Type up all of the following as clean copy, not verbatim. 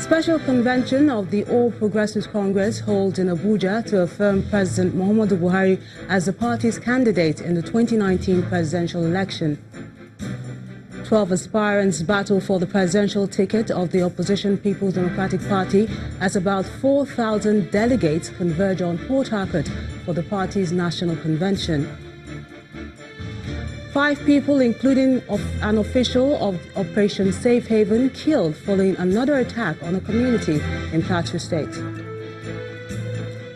special convention of the All Progressives Congress holds in Abuja to affirm President Muhammadu Buhari as the party's candidate in the 2019 presidential election. 12 aspirants battle for the presidential ticket of the opposition People's Democratic Party as about 4,000 delegates converge on Port Harcourt for the party's national convention. 5 people, including an official of Operation Safe Haven, killed following another attack on a community in Plateau State.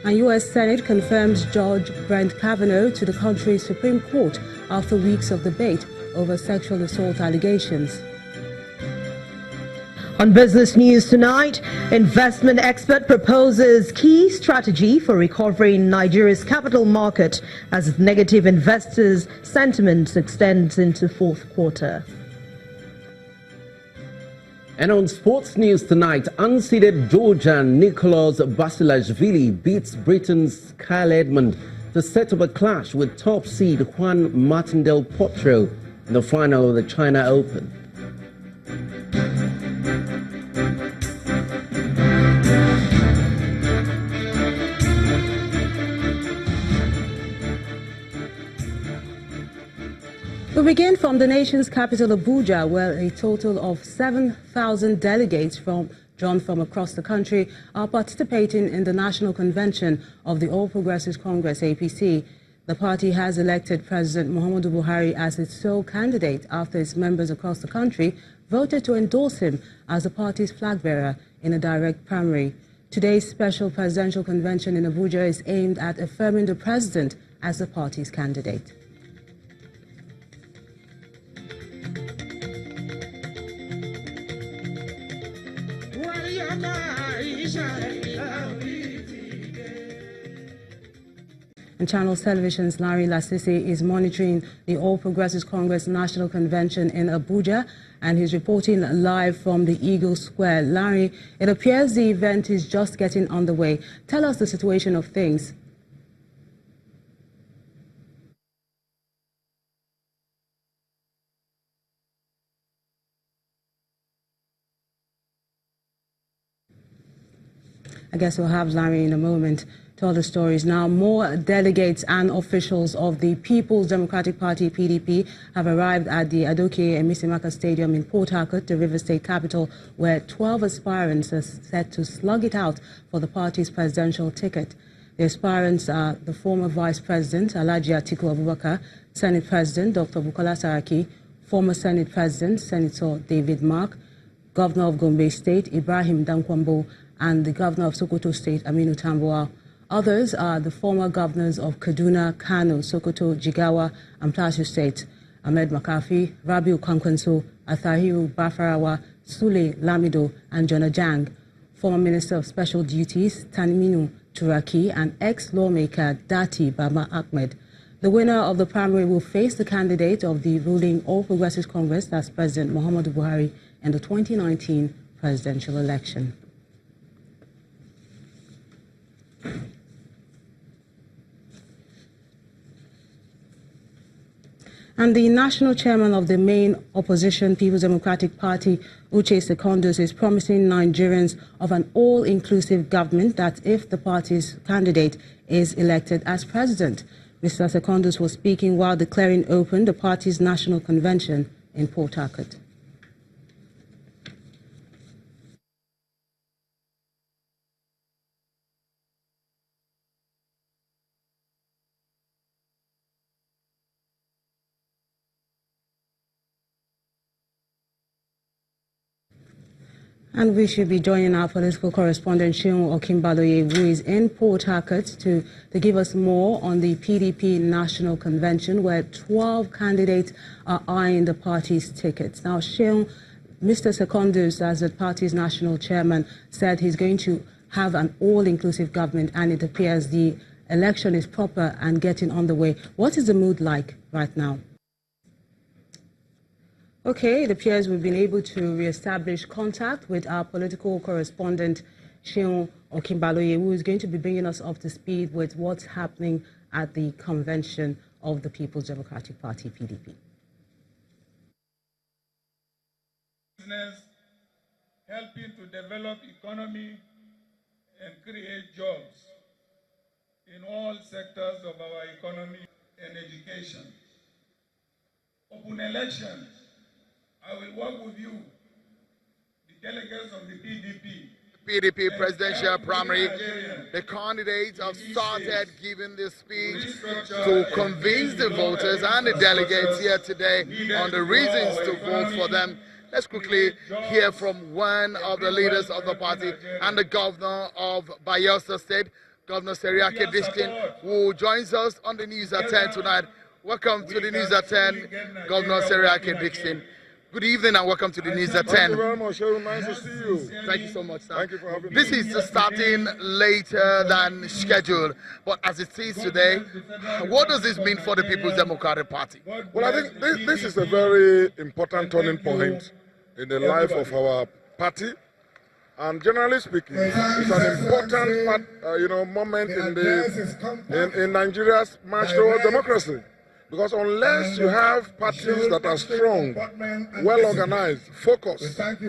And U.S. Senate confirms Judge Brett Kavanaugh to the country's Supreme Court after weeks of debate over sexual assault allegations. On business news tonight, investment expert proposes key strategy for recovering Nigeria's capital market as negative investors' sentiment extends into fourth quarter. And on sports news tonight, unseeded Georgian Nicolas Basilashvili beats Britain's Kyle Edmund to set up a clash with top seed Juan Martín del Potro in the final of the China Open. We begin from the nation's capital, Abuja, where a total of 7,000 delegates drawn from across the country are participating in the national convention of the All Progressives Congress, APC. The party has elected President Muhammadu Buhari as its sole candidate after its members across the country voted to endorse him as the party's flag-bearer in a direct primary. Today's special presidential convention in Abuja is aimed at affirming the president as the party's candidate. And Channels Television's Larry Lasisi is monitoring the All Progressives Congress National Convention in Abuja, and he's reporting live from the Eagle Square. Larry, it appears the event is just getting underway. Tell us the situation of things. I guess we'll have Larry in a moment to all the stories. Now, more delegates and officials of the People's Democratic Party, PDP, have arrived at the Adoke Emisimaka Stadium in Port Harcourt, the River State capital, where 12 aspirants are set to slug it out for the party's presidential ticket. The aspirants are the former Vice President, Alhaji Atiku Abubakar, Senate President, Dr. Bukola Saraki, former Senate President, Senator David Mark, Governor of Gombe State, Ibrahim Dankwambo, and the Governor of Sokoto State, Aminu Tambuwal. Others are the former governors of Kaduna, Kano, Sokoto, Jigawa, and Plateau State, Ahmed Makafi, Rabiu Kwankwanso, Athahiru Bafarawa, Sule Lamido, and Jonah Jang, former Minister of Special Duties, Taniminu Turaki, and ex-lawmaker Dati Baba Ahmed. The winner of the primary will face the candidate of the ruling All Progressives Congress, that's President Muhammadu Buhari, in the 2019 presidential election. And the national chairman of the main opposition People's Democratic Party, Uche Secondus, is promising Nigerians of an all-inclusive government that if the party's candidate is elected as president. Mr. Secondus was speaking while declaring open the party's national convention in Port Harcourt. And we should be joining our political correspondent, Shion Okimbaloye, who is in Port Harcourt to give us more on the PDP National Convention, where 12 candidates are eyeing the party's tickets. Now, Shion, Mr. Secondus, as the party's national chairman, said he's going to have an all-inclusive government, and it appears the election is proper and getting underway. What is the mood like right now? Okay, it appears we've been able to re-establish contact with our political correspondent, Shion Okimbaloye, who is going to be bringing us up to speed with what's happening at the convention of the People's Democratic Party, PDP. helping to develop economy and create jobs in all sectors of our economy and education. Open elections, I will work with you, the delegates of the PDP. PDP presidential primary, the candidates have started giving this speech to convince the voters and the delegates here today on the reasons to vote for them. Let's quickly hear from one of the leaders of the party and the governor of Bayelsa State, Governor Seriake Dixon, who joins us on the News at 10 tonight. Welcome to the News at 10, Governor Seriake Dixon. Good evening and welcome to the News at 10. Thank you very much. Nice to see you. Thank you so much, sir. Thank you for having me. This is starting later than scheduled, but as it is today, what does this mean for the People's Democratic Party? Well, I think this is a very important turning point in the life of our party, and generally speaking, it's an important moment in Nigeria's march towards democracy. Because unless you have parties that are strong, well organized, focused, and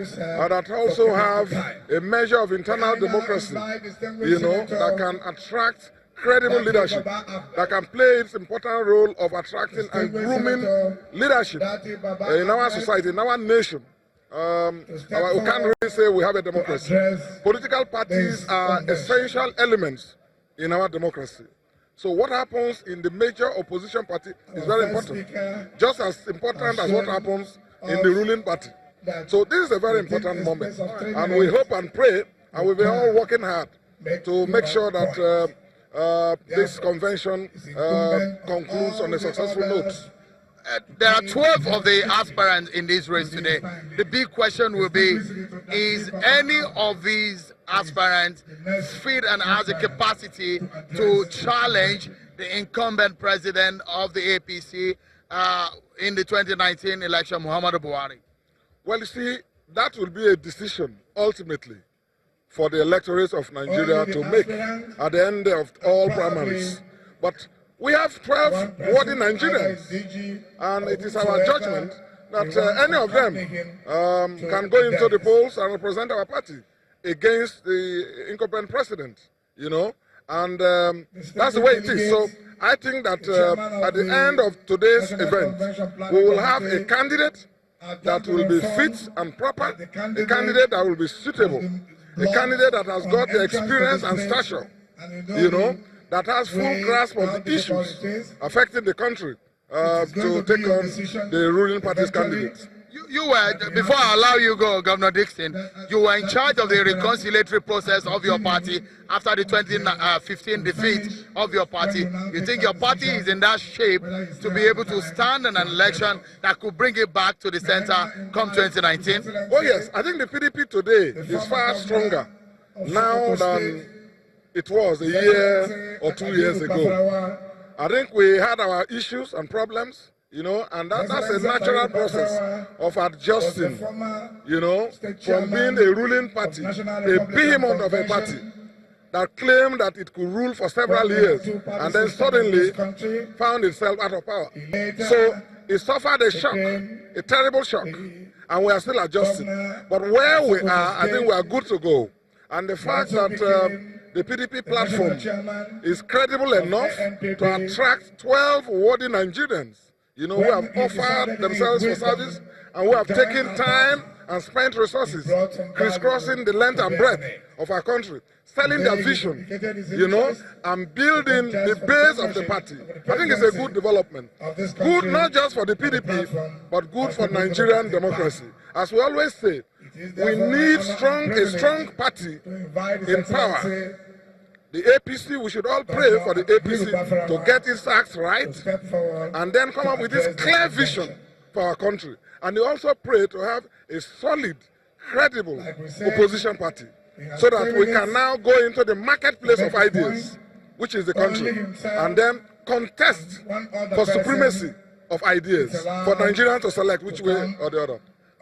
that also have a measure of internal democracy, that can attract credible leadership, that can play its important role of attracting and grooming leadership in our society, in our nation. We can't really say we have a democracy. Political parties are essential elements in our democracy. So what happens in the major opposition party is very important, just as important as what happens in the ruling party. So this is a very important moment, and we hope and pray, and we'll be all working hard to make sure that this convention concludes on a successful note. There are 12 of the aspirants in this race today. The big question will be, is any of these aspirants fit and has the capacity to challenge the incumbent president of the APC in the 2019 election, Muhammadu Buhari? Well, you see, that will be a decision, ultimately, for the electorates of Nigeria to make at the end of all primaries. But we have 12 worthy Nigerians, and it is our judgment that any of them can go into the polls and represent our party against the incumbent president, and that's the way it is. So I think that at the end of today's event, we will have a candidate that will be fit and proper, a candidate that will be suitable, a candidate that has got the experience and stature, that has full grasp of the issues affecting the country to take on the ruling party's candidates. You were, before I allow you go, Governor Dixon, you were in charge of the reconciliatory process of your party after the 2015 defeat of your party. You think your party is in that shape to be able to stand in an election that could bring it back to the center come 2019? Oh yes, I think the PDP today is far stronger now than it was a year or 2 years ago. I think we had our issues and problems, and that's a natural process of adjusting, from being a ruling party, a behemoth of a party that claimed that it could rule for several years and then suddenly found itself out of power. So it suffered a shock, a terrible shock, and we are still adjusting. But where we are, I think we are good to go. And the fact that the PDP platform is credible enough to attract 12 worthy Nigerians, who have offered themselves for service and who have taken time and spent resources crisscrossing the length and breadth of our country, selling their vision, and building the base of the party. I think it's a good development. Good not just for the PDP, but good for Nigerian democracy. As we always say, we need a strong party in power. The APC, we should all pray for the APC to get its acts right and then come up with this clear vision for our country. And we also pray to have a solid, credible opposition party so that we can now go into the marketplace of ideas, which is the country, and then contest for supremacy of ideas for Nigerians to select which way or the other.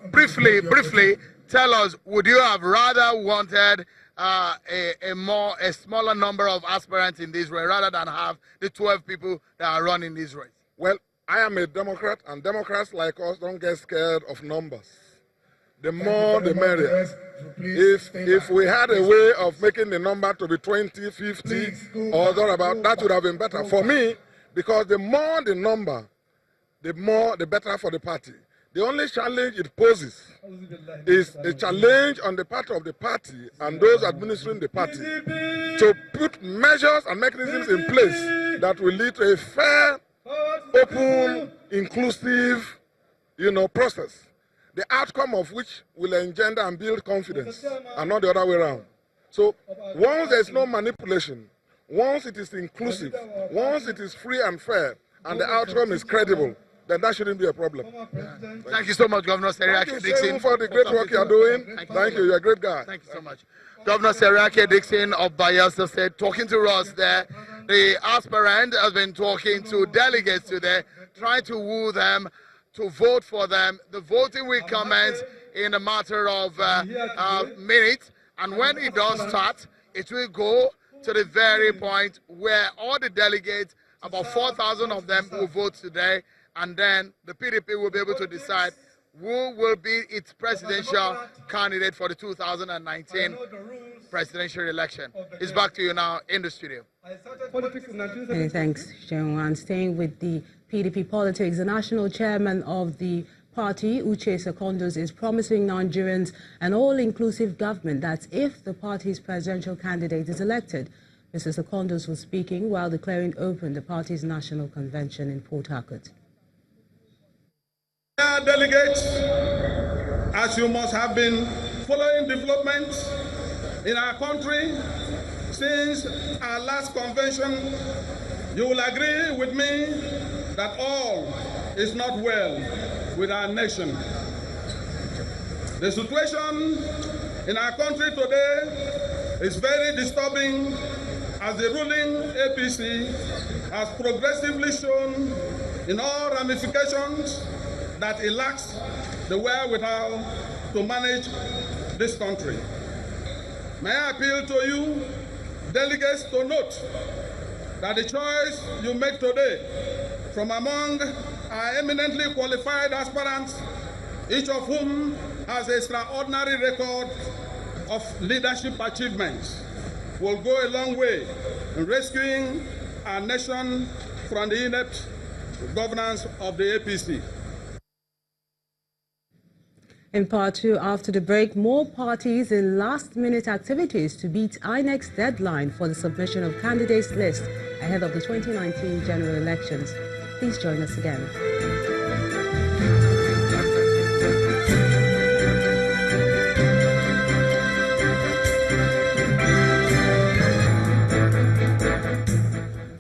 Briefly, tell us, would you have rather wanted a smaller number of aspirants in this race rather than have the 12 people that are running this race? Well, I am a Democrat, and Democrats like us don't get scared of numbers. the more the merrier. If we had a way of making the number to be 20, 50, or thereabout, that would have been better for me, because the more the number, the better for the party. The only challenge it poses is a challenge on the part of the party and those administering the party to put measures and mechanisms in place that will lead to a fair, open, inclusive, process, the outcome of which will engender and build confidence, and not the other way around. So once there's no manipulation, once it is inclusive, once it is free and fair, and the outcome is credible, then that shouldn't be a problem. Thank you so much, Governor Seriake Dixon, for the great work you're doing. Thank you. You're a great guy. Thank you so much. Governor Seriake Dixon of Bayelsa State talking to us there. The aspirant has been talking to delegates today, trying to woo them to vote for them. The voting will commence in a matter of minutes, and when it does start, it will go to the very point where all the delegates, about 4,000 of them, will vote today, and then the PDP will be able to decide who will be its presidential candidate for the 2019 presidential election. It's back to you now in the studio. Many thanks, Shenwan. Staying with the PDP politics, the national chairman of the party, Uche Secondos, is promising Nigerians an all-inclusive government. That's if the party's presidential candidate is elected. Mr. Secondos was speaking while declaring open the party's national convention in Port Harcourt. Delegates, as you must have been following developments in our country since our last convention, you will agree with me that all is not well with our nation. The situation in our country today is very disturbing, as the ruling APC has progressively shown in all ramifications that it lacks the wherewithal to manage this country. May I appeal to you, delegates, to note that the choice you make today from among our eminently qualified aspirants, each of whom has an extraordinary record of leadership achievements, will go a long way in rescuing our nation from the inept governance of the APC. In part two, after the break, more parties in last-minute activities to beat INEC's deadline for the submission of candidates list ahead of the 2019 general elections. Please join us again.